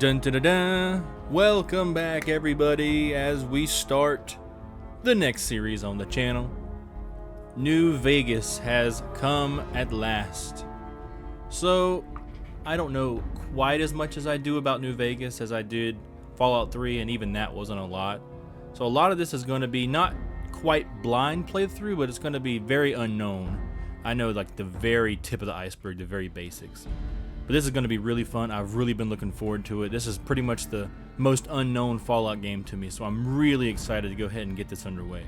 Dun, dun, dun, dun. Welcome back, everybody, as we start the next series on the channel. New Vegas has come at last. So, I don't know quite as much as I do about New Vegas as I did Fallout 3, and even that wasn't a lot. So a lot of this is going to be not quite blind playthrough, but it's going to be very unknown. I know, like, the very tip of the iceberg, the very basics. But this is going to be really fun. I've really been looking forward to it. This is pretty much the most unknown Fallout game to me, so I'm really excited to go ahead and get this underway.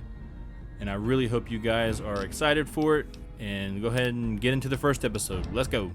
And I really hope you guys are excited for it, and go ahead and get into the first episode. Let's go.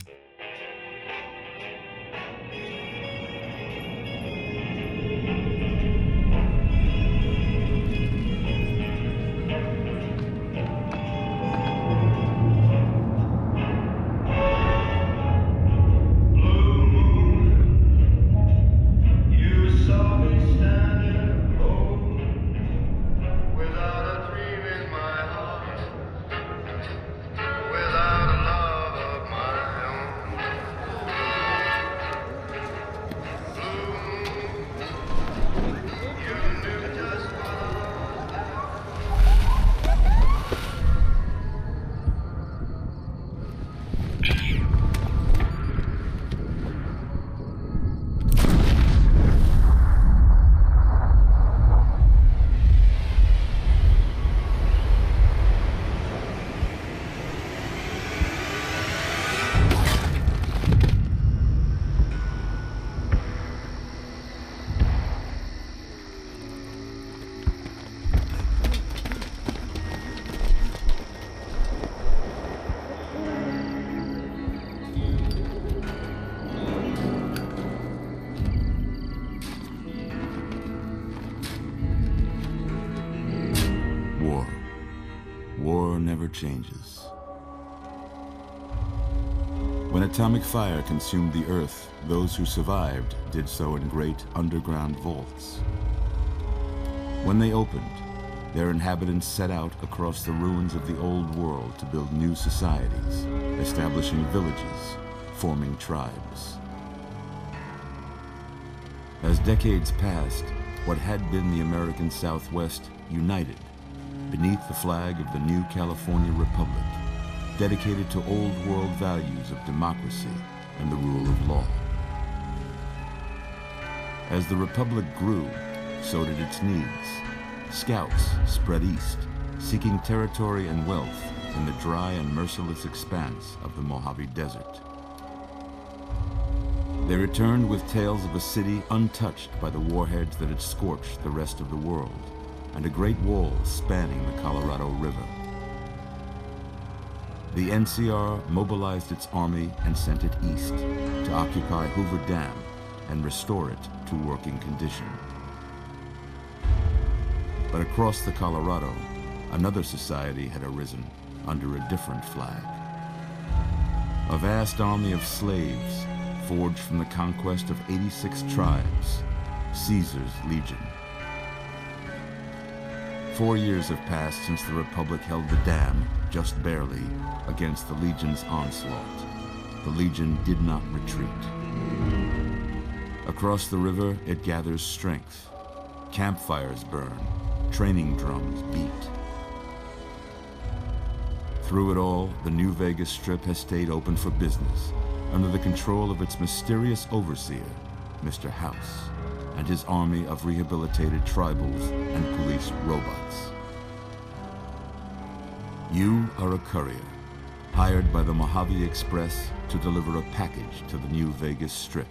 War never changes. When atomic fire consumed the Earth, those who survived did so in great underground vaults. When they opened, their inhabitants set out across the ruins of the old world to build new societies, establishing villages, forming tribes. As decades passed, what had been the American Southwest united beneath the flag of the new California Republic, dedicated to old world values of democracy and the rule of law. As the Republic grew, so did its needs. Scouts spread east, seeking territory and wealth in the dry and merciless expanse of the Mojave Desert. They returned with tales of a city untouched by the warheads that had scorched the rest of the world, and a great wall spanning the Colorado River. The NCR mobilized its army and sent it east to occupy Hoover Dam and restore it to working condition. But across the Colorado, another society had arisen under a different flag. A vast army of slaves forged from the conquest of 86 tribes, Caesar's Legion. 4 years have passed since the Republic held the dam, just barely, against the Legion's onslaught. The Legion did not retreat. Across the river, it gathers strength. Campfires burn, training drums beat. Through it all, the New Vegas Strip has stayed open for business, under the control of its mysterious overseer, Mr. House, and his army of rehabilitated tribals and police robots. You are a courier, hired by the Mojave Express to deliver a package to the New Vegas Strip.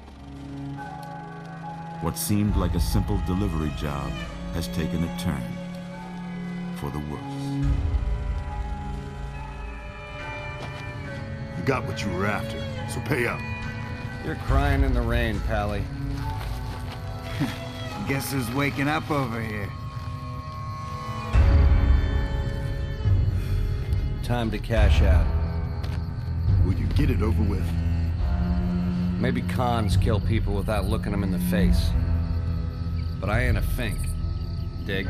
What seemed like a simple delivery job has taken a turn for the worse. You got what you were after, so pay up. You're crying in the rain, Pally. Guess who's waking up over here? Time to cash out. Will you get it over with? Maybe cons kill people without looking them in the face. But I ain't a fink. Dig?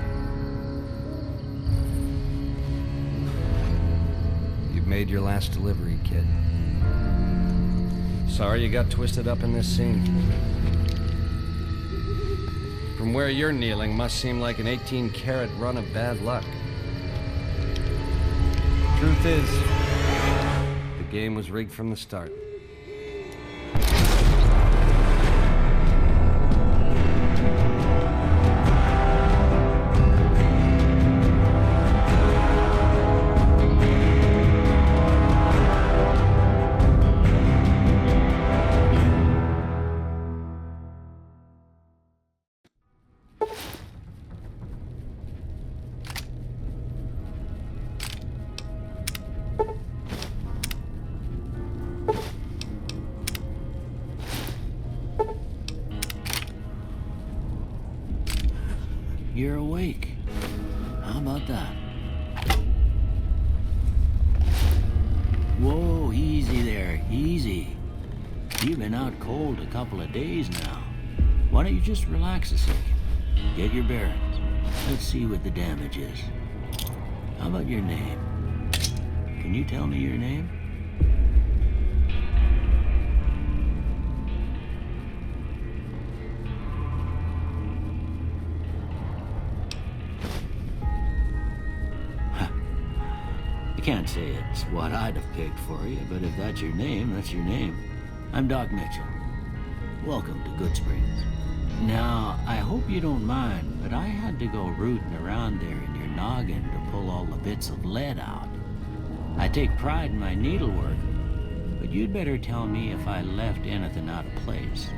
You've made your last delivery, kid. Sorry you got twisted up in this scene. From where you're kneeling must seem like an 18-carat run of bad luck. Truth is, the game was rigged from the start. You're awake. How about that? Whoa, easy there, easy. You've been out cold a couple of days now. Why don't you just relax a second? Get your bearings. Let's see what the damage is. How about your name? Can you tell me your name? I can't say it's what I'd have picked for you, but if that's your name, that's your name. I'm Doc Mitchell. Welcome to Good Springs. Now, I hope you don't mind, but I had to go rooting around there in your noggin to pull all the bits of lead out. I take pride in my needlework, but you'd better tell me if I left anything out of place.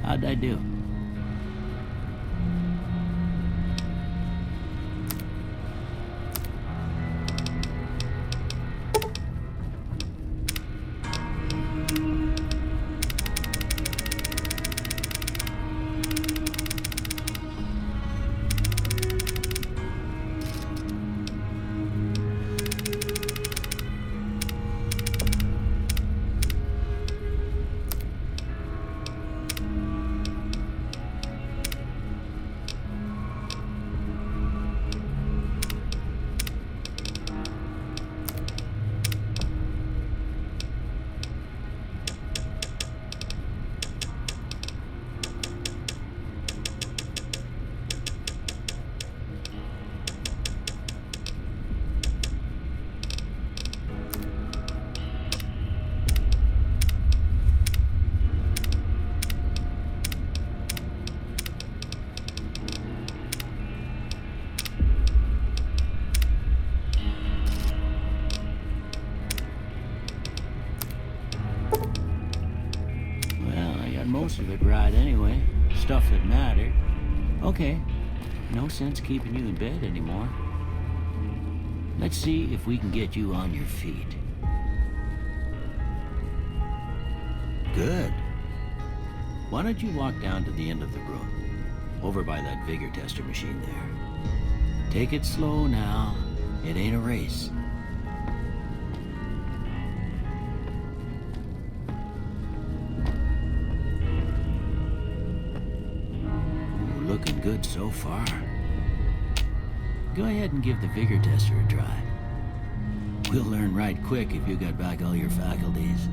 How'd I do? Most of it right anyway. Stuff that mattered. Okay. No sense keeping you in bed anymore. Let's see if we can get you on your feet. Good. Why don't you walk down to the end of the room? Over by that vigor tester machine there. Take it slow now. It ain't a race. Looking good so far. Go ahead and give the vigor tester a try. We'll learn right quick if you got back all your faculties.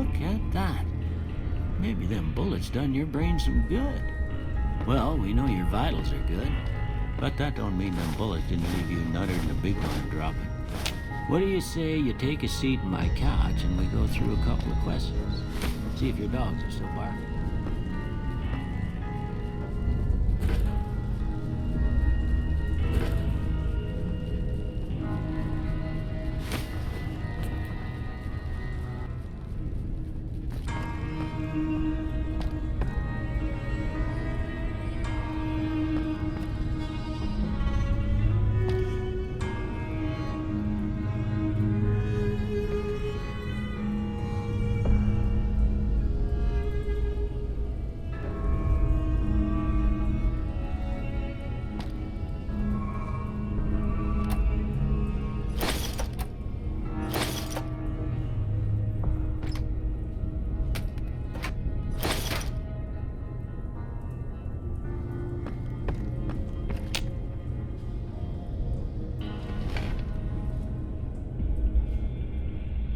Look at that. Maybe them bullets done your brain some good. Well, we know your vitals are good, but that don't mean them bullets didn't leave you nuttered and the big one dropping. What do you say you take a seat in my couch and we go through a couple of questions? See if your dogs are still barking.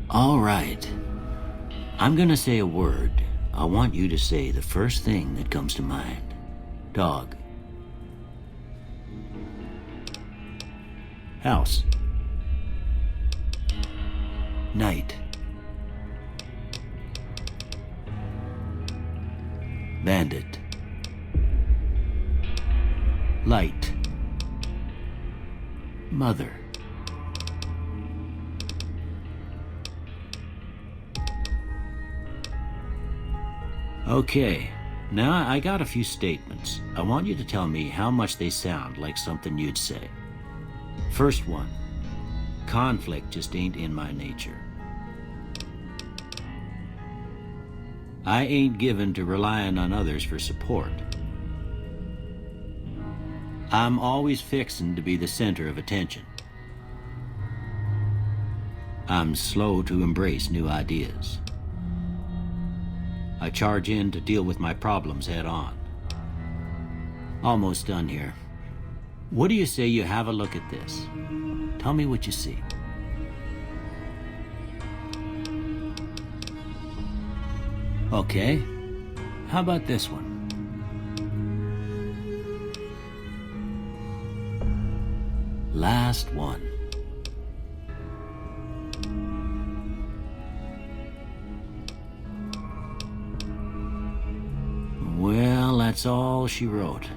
All right. I'm gonna say a word. I want you to say the first thing that comes to mind. Dog. House. Night. Bandit. Light. Mother. Okay, now I got a few statements. I want you to tell me how much they sound like something you'd say. First one, conflict just ain't in my nature. I ain't given to relying on others for support. I'm always fixin' to be the center of attention. I'm slow to embrace new ideas. I charge in to deal with my problems head on. Almost done here. What do you say you have a look at this? Tell me what you see. Okay. How about this one? Last one. Well, that's all she wrote.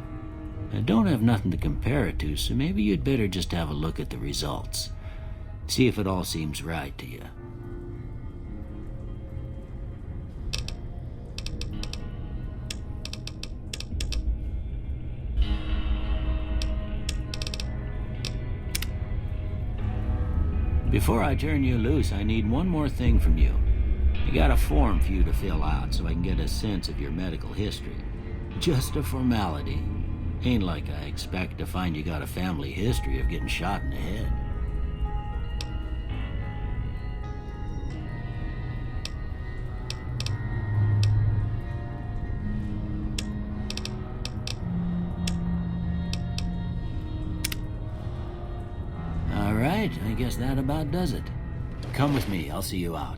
I don't have nothing to compare it to, so maybe you'd better just have a look at the results. See if it all seems right to you. Before I turn you loose, I need one more thing from you. I got a form for you to fill out so I can get a sense of your medical history. Just a formality. Ain't like I expect to find you got a family history of getting shot in the head. All right, I guess that about does it. Come with me, I'll see you out.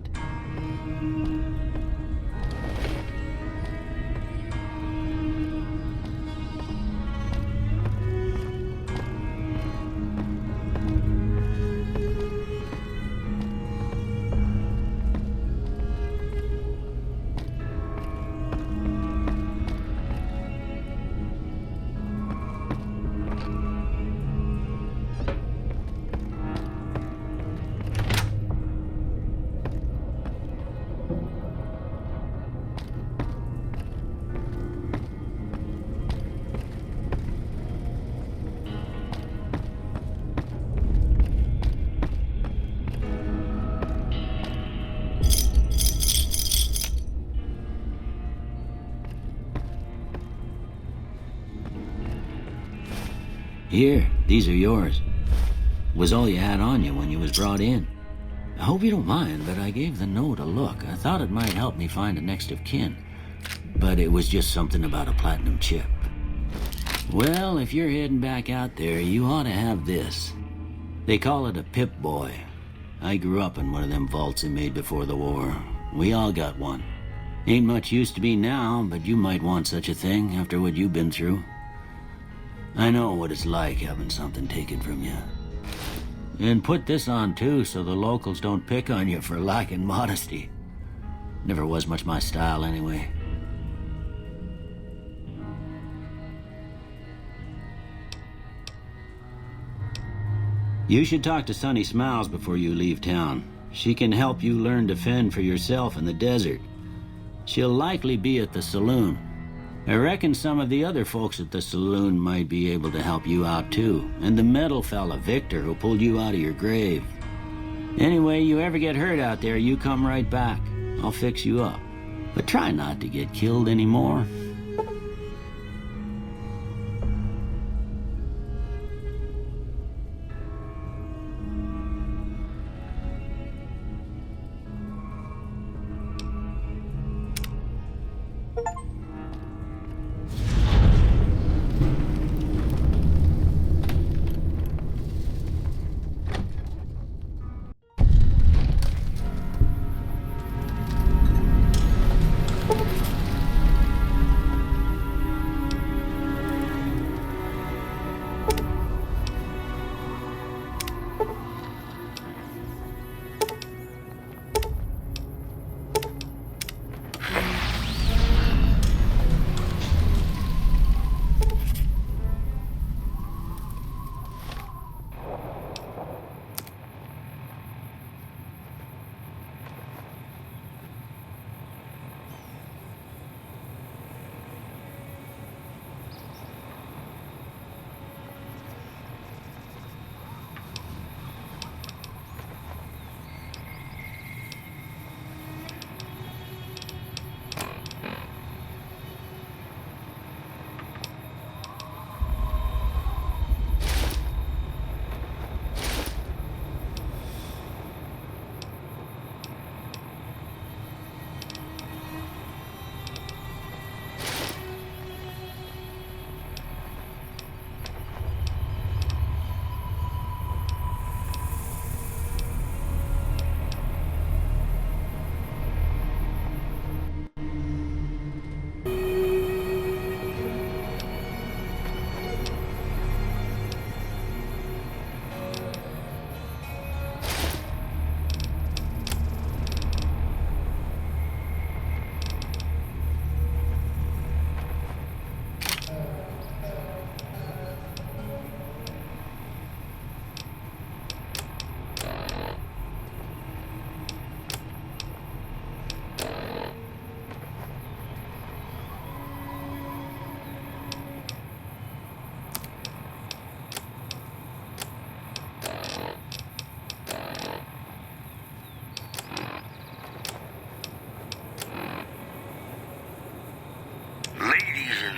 Here, these are yours. Was all you had on you when you was brought in. I hope you don't mind, but I gave the note a look. I thought it might help me find a next of kin. But it was just something about a platinum chip. Well, if you're heading back out there, you ought to have this. They call it a Pip-Boy. I grew up in one of them vaults they made before the war. We all got one. Ain't much use to me now, but you might want such a thing after what you've been through. I know what it's like having something taken from you. And put this on too, so the locals don't pick on you for lacking modesty. Never was much my style anyway. You should talk to Sunny Smiles before you leave town. She can help you learn to fend for yourself in the desert. She'll likely be at the saloon. I reckon some of the other folks at the saloon might be able to help you out too. And the metal fella, Victor, who pulled you out of your grave. Anyway, you ever get hurt out there, you come right back. I'll fix you up. But try not to get killed anymore.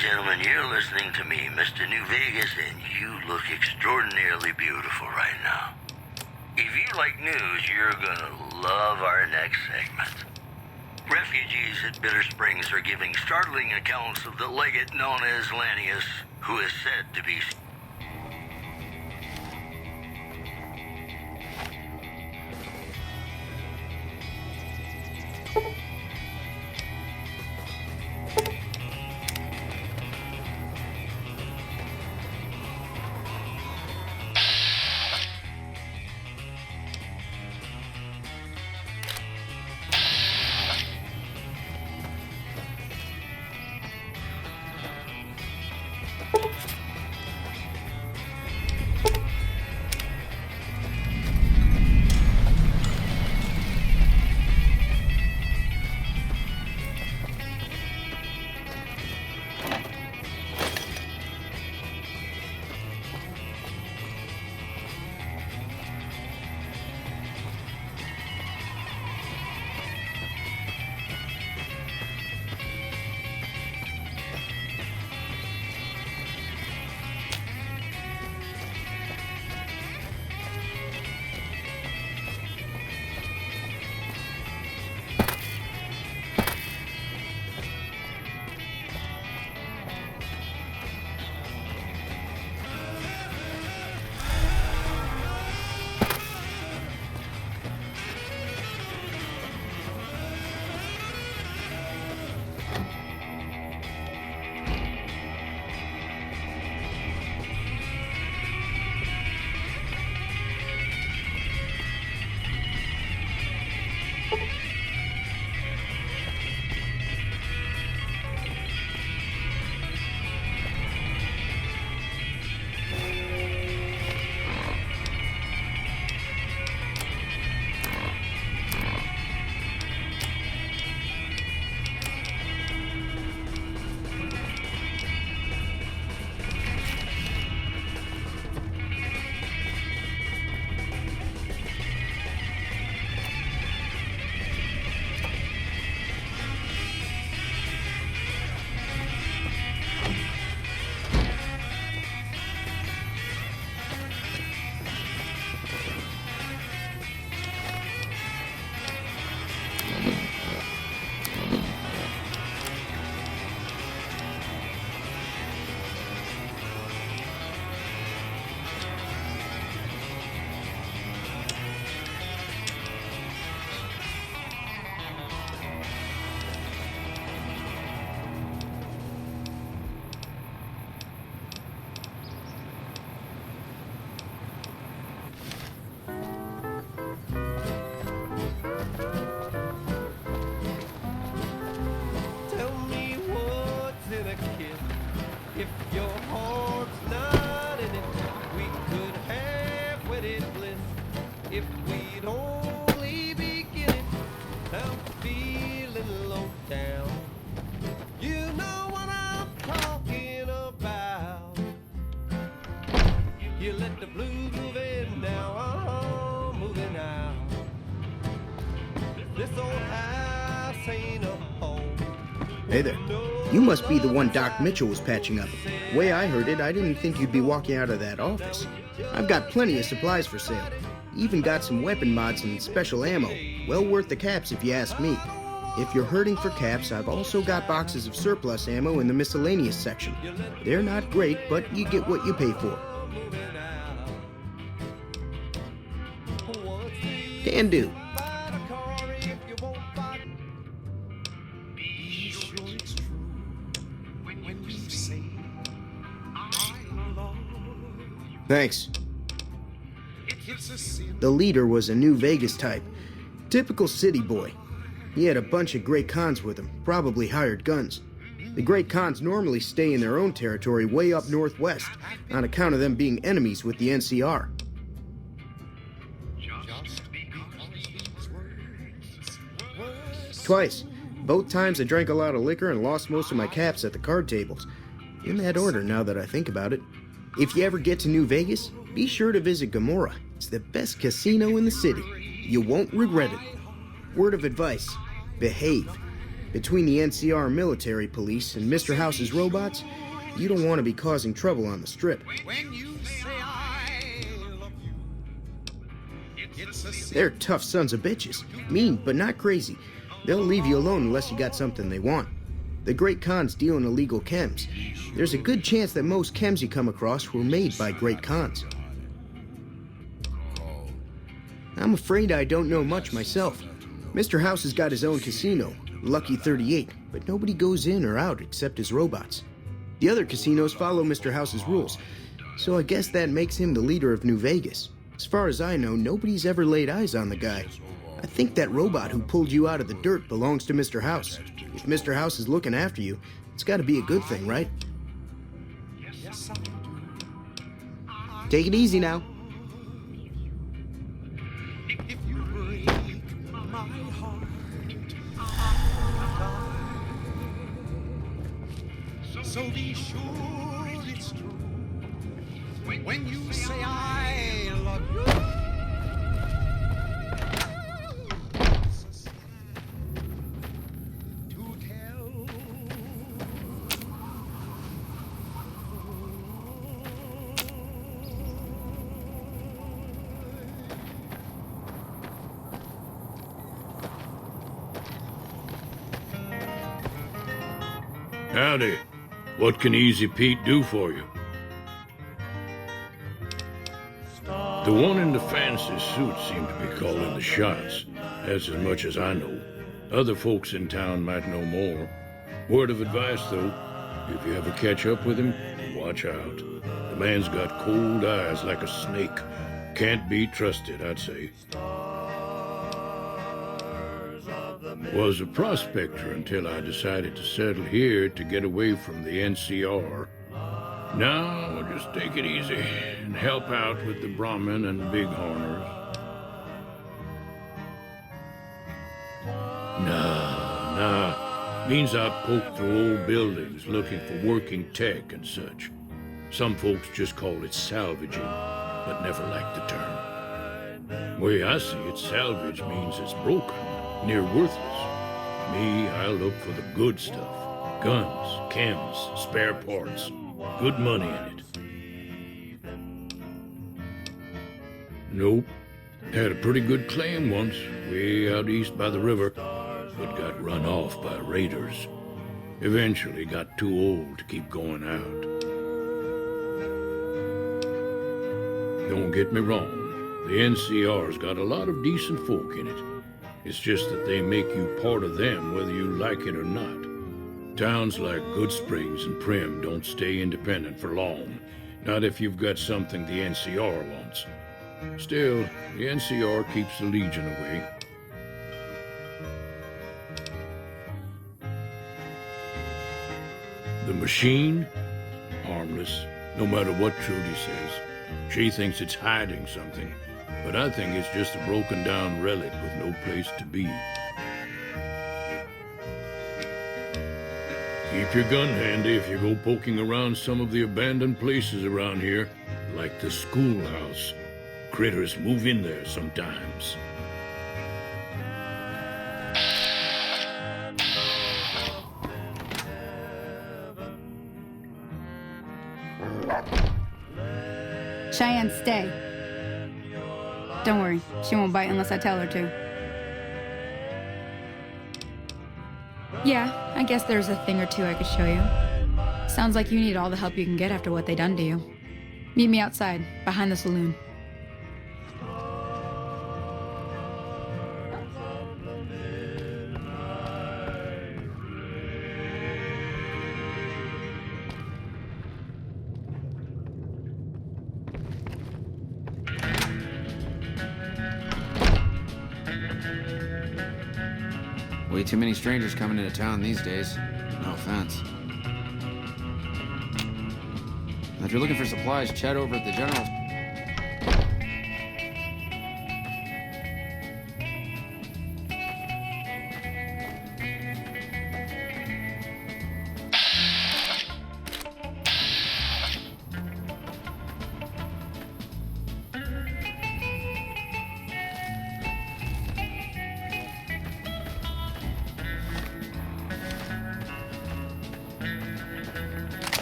Gentlemen, you're listening to me, Mr. New Vegas, and you look extraordinarily beautiful right now. If you like news, you're gonna love our next segment. Refugees at Bitter Springs are giving startling accounts of the legate known as Lannius, who is said to be... down. You know what I'm talking about. You let the blues move in now, I'm moving out. This old house ain't a home. Hey there. You must be the one Doc Mitchell was patching up. The way I heard it, I didn't think you'd be walking out of that office. I've got plenty of supplies for sale. Even got some weapon mods and special ammo. Well worth the caps if you ask me. If you're hurting for caps, I've also got boxes of surplus ammo in the miscellaneous section. They're not great, but you get what you pay for. Can do. Thanks. The leader was a New Vegas type. Typical city boy. He had a bunch of Great Khans with him, probably hired guns. The Great Khans normally stay in their own territory way up northwest, on account of them being enemies with the NCR. Twice. Both times I drank a lot of liquor and lost most of my caps at the card tables. In that order, now that I think about it. If you ever get to New Vegas, be sure to visit Gomorrah. It's the best casino in the city. You won't regret it. Word of advice, behave. Between the NCR military police and Mr. House's robots, you don't want to be causing trouble on the strip. They're tough sons of bitches. Mean, but not crazy. They'll leave you alone unless you got something they want. The Great Khans deal in illegal chems. There's a good chance that most chems you come across were made by Great Khans. I'm afraid I don't know much myself. Mr. House has got his own casino, Lucky 38, but nobody goes in or out except his robots. The other casinos follow Mr. House's rules, so I guess that makes him the leader of New Vegas. As far as I know, nobody's ever laid eyes on the guy. I think that robot who pulled you out of the dirt belongs to Mr. House. If Mr. House is looking after you, it's got to be a good thing, right? Take it easy now. So be sure it's true when you say I love you. To tell. Howdy. What can Easy Pete do for you? The one in the fancy suit seemed to be calling the shots. That's as much as I know. Other folks in town might know more. Word of advice, though, if you ever catch up with him, watch out. The man's got cold eyes like a snake. Can't be trusted, I'd say. Was a prospector until I decided to settle here to get away from the NCR. Now I'll just take it easy and help out with the Brahmin and Bighorners. Nah. Means I poke through old buildings looking for working tech and such. Some folks just call it salvaging, but never liked the term. Way I see it, salvage means it's broken, near worthless. Me, I look for the good stuff. Guns, chems, spare parts. Good money in it. Nope. Had a pretty good claim once, way out east by the river, but got run off by raiders. Eventually got too old to keep going out. Don't get me wrong, the NCR's got a lot of decent folk in it. It's just that they make you part of them whether you like it or not. Towns like Goodsprings and Prim don't stay independent for long. Not if you've got something the NCR wants. Still, the NCR keeps the Legion away. The machine? Harmless, no matter what Trudy says. She thinks it's hiding something. But I think it's just a broken-down relic with no place to be. Keep your gun handy if you go poking around some of the abandoned places around here, like the schoolhouse. Critters move in there sometimes. Cheyenne, stay. Don't worry, she won't bite unless I tell her to. Yeah, I guess there's a thing or two I could show you. Sounds like you need all the help you can get after what they done to you. Meet me outside, behind the saloon. Way too many strangers coming into town these days. No offense. If you're looking for supplies, chat over at the general.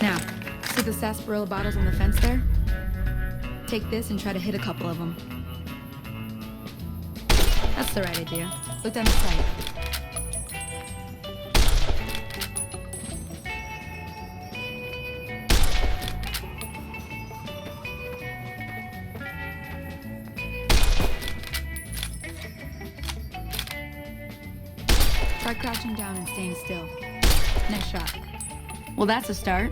Now, see the sarsaparilla bottles on the fence there? Take this and try to hit a couple of them. That's the right idea. Look down the sight. Try crouching down and staying still. Nice shot. Well, that's a start.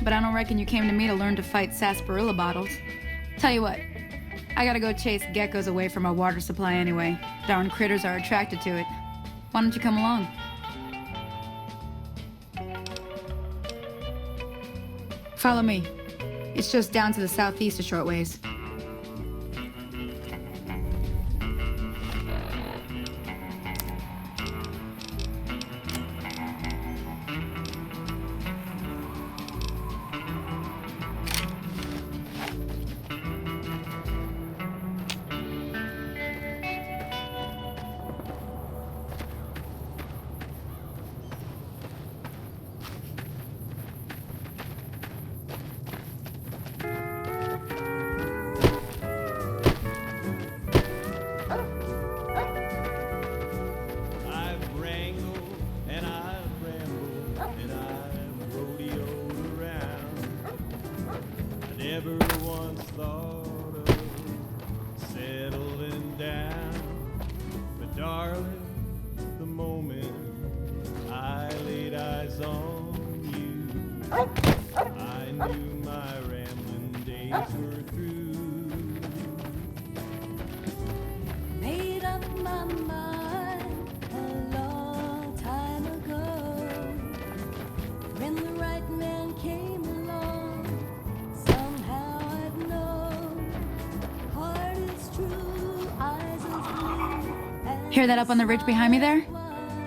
But I don't reckon you came to me to learn to fight sarsaparilla bottles. Tell you what, I gotta go chase geckos away from our water supply anyway. Darn critters are attracted to it. Why don't you come along? Follow me. It's just down to the southeast a short ways. Hear that up on the ridge behind me there?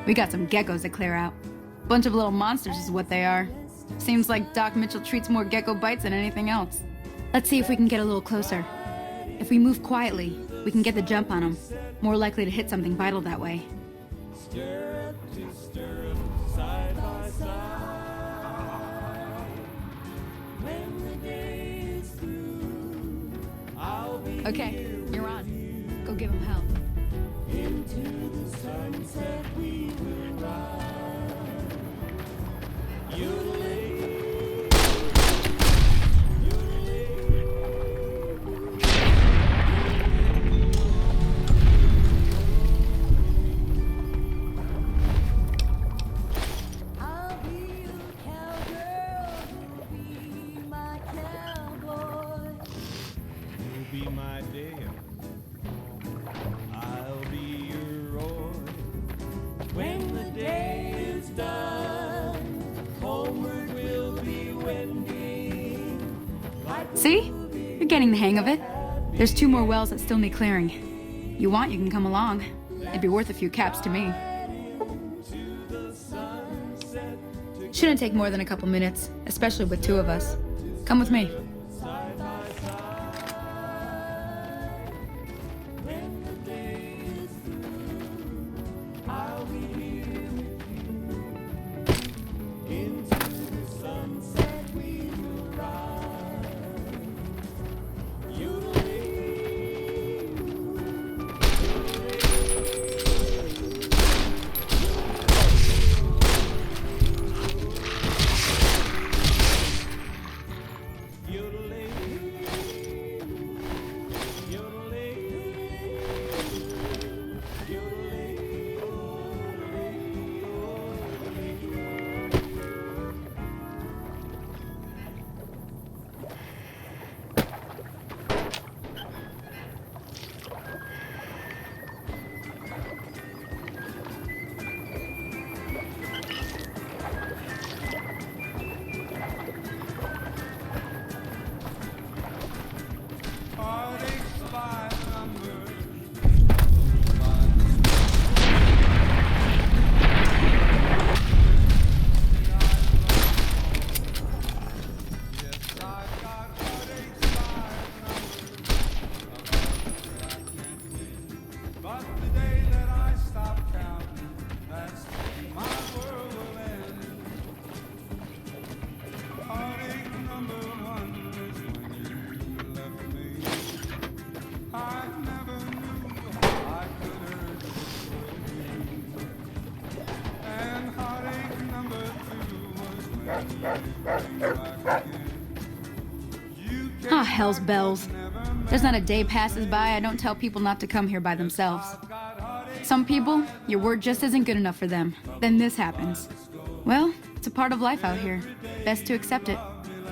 We got some geckos to clear out. Bunch of little monsters is what they are. Seems like Doc Mitchell treats more gecko bites than anything else. Let's see if we can get a little closer. If we move quietly, we can get the jump on them. More likely to hit something vital that way. Okay, you're on. Go give them hell. Into the sunset we will ride. I'll be your cowgirl, you'll be my cowboy. You'll be my Dale. I'll be your Roy. When the day is done, homeward we'll be wending. See? You're getting the hang of it. There's 2 more wells that still need clearing. You want, you can come along. It'd be worth a few caps to me. Shouldn't take more than a couple minutes, especially with two of us. Come with me. Ah, hell's bells. There's not a day passes by I don't tell people not to come here by themselves. Some people, your word just isn't good enough for them. Then this happens. Well, it's a part of life out here. Best to accept it.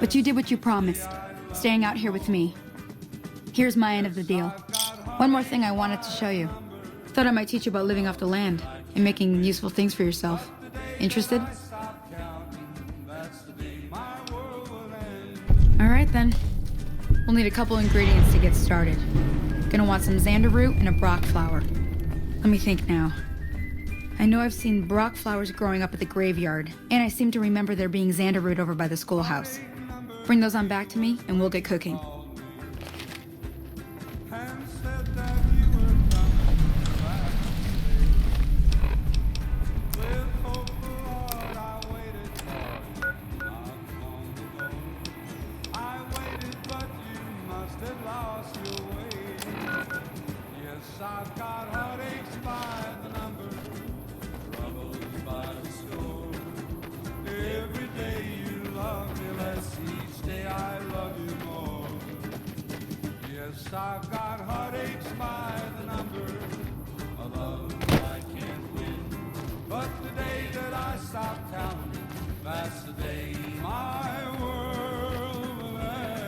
But you did what you promised, staying out here with me. Here's my end of the deal. One more thing I wanted to show you. Thought I might teach you about living off the land and making useful things for yourself. Interested? All right then. We'll need a couple ingredients to get started. Gonna want some xander root and a brock flower. Let me think now. I know I've seen brock flowers growing up at the graveyard, and I seem to remember there being xander root over by the schoolhouse. Bring those on back to me, and we'll get cooking. I've got heartaches by the number, a love I can't win. But the day that I stop counting, that's the day my world will end.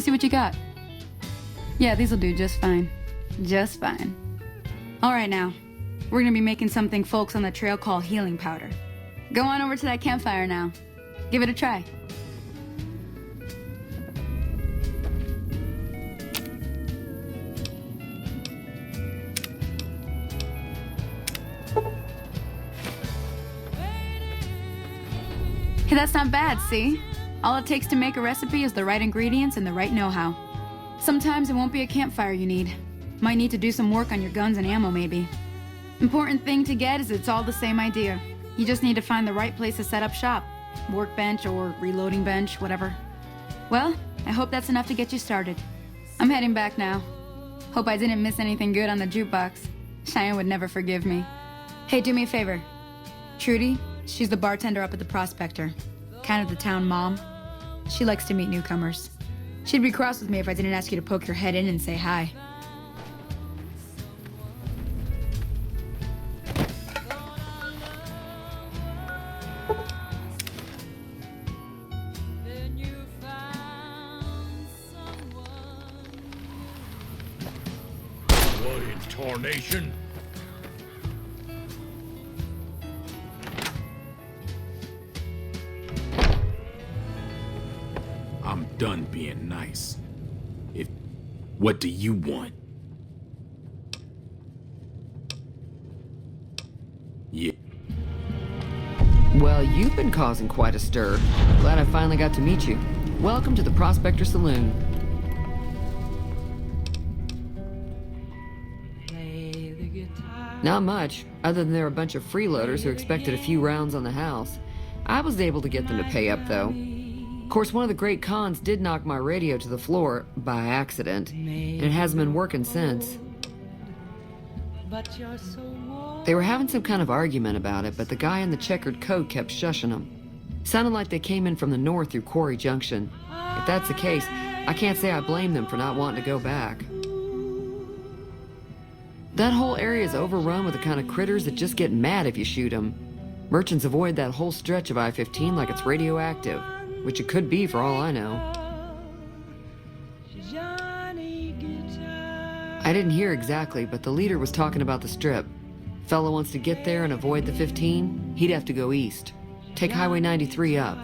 see what you got. Yeah, these'll do just fine. Just fine. All right now, we're gonna be making something folks on the trail call healing powder. Go on over to that campfire now. Give it a try. Hey, that's not bad, see? All it takes to make a recipe is the right ingredients and the right know-how. Sometimes it won't be a campfire you need. Might need to do some work on your guns and ammo, maybe. Important thing to get is it's all the same idea. You just need to find the right place to set up shop. Workbench or reloading bench, whatever. Well, I hope that's enough to get you started. I'm heading back now. Hope I didn't miss anything good on the jukebox. Cheyenne would never forgive me. Hey, do me a favor. Trudy, she's the bartender up at the Prospector. Kind of the town mom. She likes to meet newcomers. She'd be cross with me if I didn't ask you to poke your head in and say hi. What in tarnation? I'm done being nice. What do you want? Yeah. Well, you've been causing quite a stir. Glad I finally got to meet you. Welcome to the Prospector Saloon. Not much, other than there were a bunch of freeloaders who expected a few rounds on the house. I was able to get them to pay up, though. Of course, one of the great cons did knock my radio to the floor by accident, and it hasn't been working since. They were having some kind of argument about it, but the guy in the checkered coat kept shushing them. Sounded like they came in from the north through Quarry Junction. If that's the case, I can't say I blame them for not wanting to go back. That whole area is overrun with the kind of critters that just get mad if you shoot them. Merchants avoid that whole stretch of I-15 like it's radioactive, which it could be for all I know. I didn't hear exactly, but the leader was talking about the strip. Fella wants to get there and avoid the 15, he'd have to go east. Take Highway 93 up.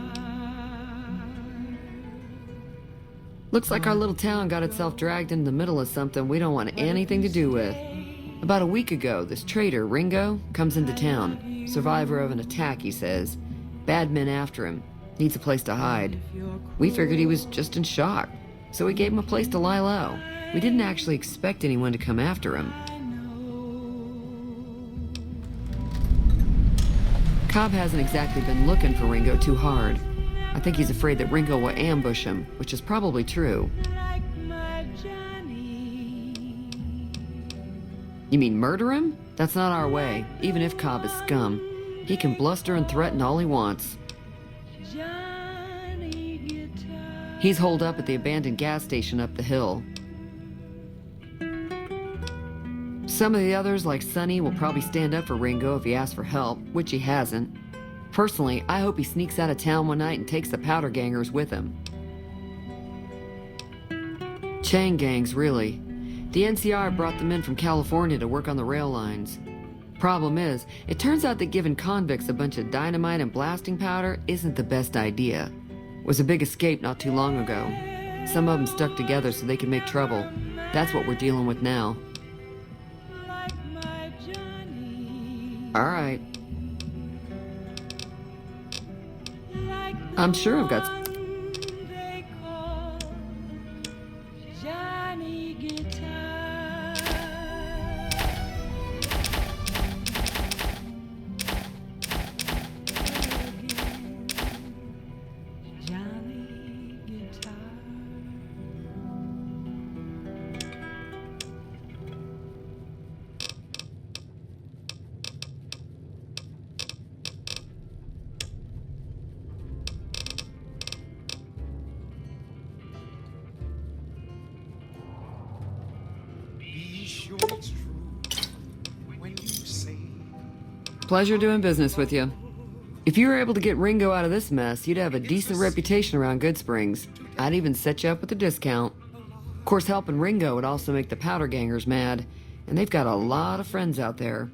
Looks like our little town got itself dragged into the middle of something we don't want anything to do with. About a week ago, this trader, Ringo, comes into town. Survivor of an attack, he says. Bad men after him. Needs a place to hide. We figured he was just in shock, so we gave him a place to lie low. We didn't actually expect anyone to come after him. Cobb hasn't exactly been looking for Ringo too hard. I think he's afraid that Ringo will ambush him, which is probably true. You mean murder him? That's not our way, even if Cobb is scum. He can bluster and threaten all he wants. He's holed up at the abandoned gas station up the hill. Some of the others, like Sonny, will probably stand up for Ringo if he asks for help, which he hasn't. Personally, I hope he sneaks out of town one night and takes the powder gangers with him. Chain gangs, really. The NCR brought them in from California to work on the rail lines. Problem is, it turns out that giving convicts a bunch of dynamite and blasting powder isn't the best idea. It was a big escape not too long ago. Some of them stuck together so they could make trouble. That's what we're dealing with now. All right. I'm sure I've got... Pleasure doing business with you. If you were able to get Ringo out of this mess, you'd have a decent reputation around Good Springs. I'd even set you up with a discount. Of course, helping Ringo would also make the powder gangers mad, and they've got a lot of friends out there.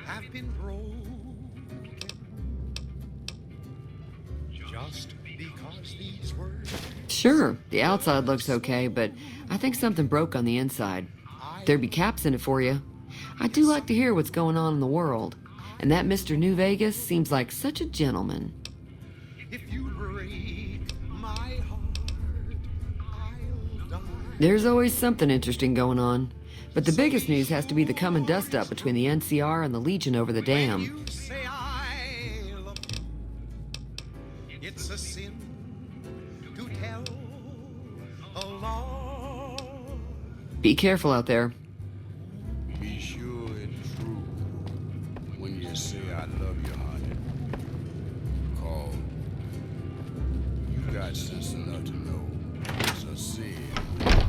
Have been broken just because these words. Sure, the outside looks okay, but I think something broke on the inside. There'd be caps in it for you. I do like to hear what's going on in the world, and that Mr. New Vegas seems like such a gentleman. If you break my heart, I'll die. There's always something interesting going on, but the biggest news has to be the coming dust-up between the NCR and the Legion over the dam. You say I love you. It's a sin to tell a lie. Be careful out there. Be sure it's true when you say I love you, honey. Cause you got sense enough to know it's a sin.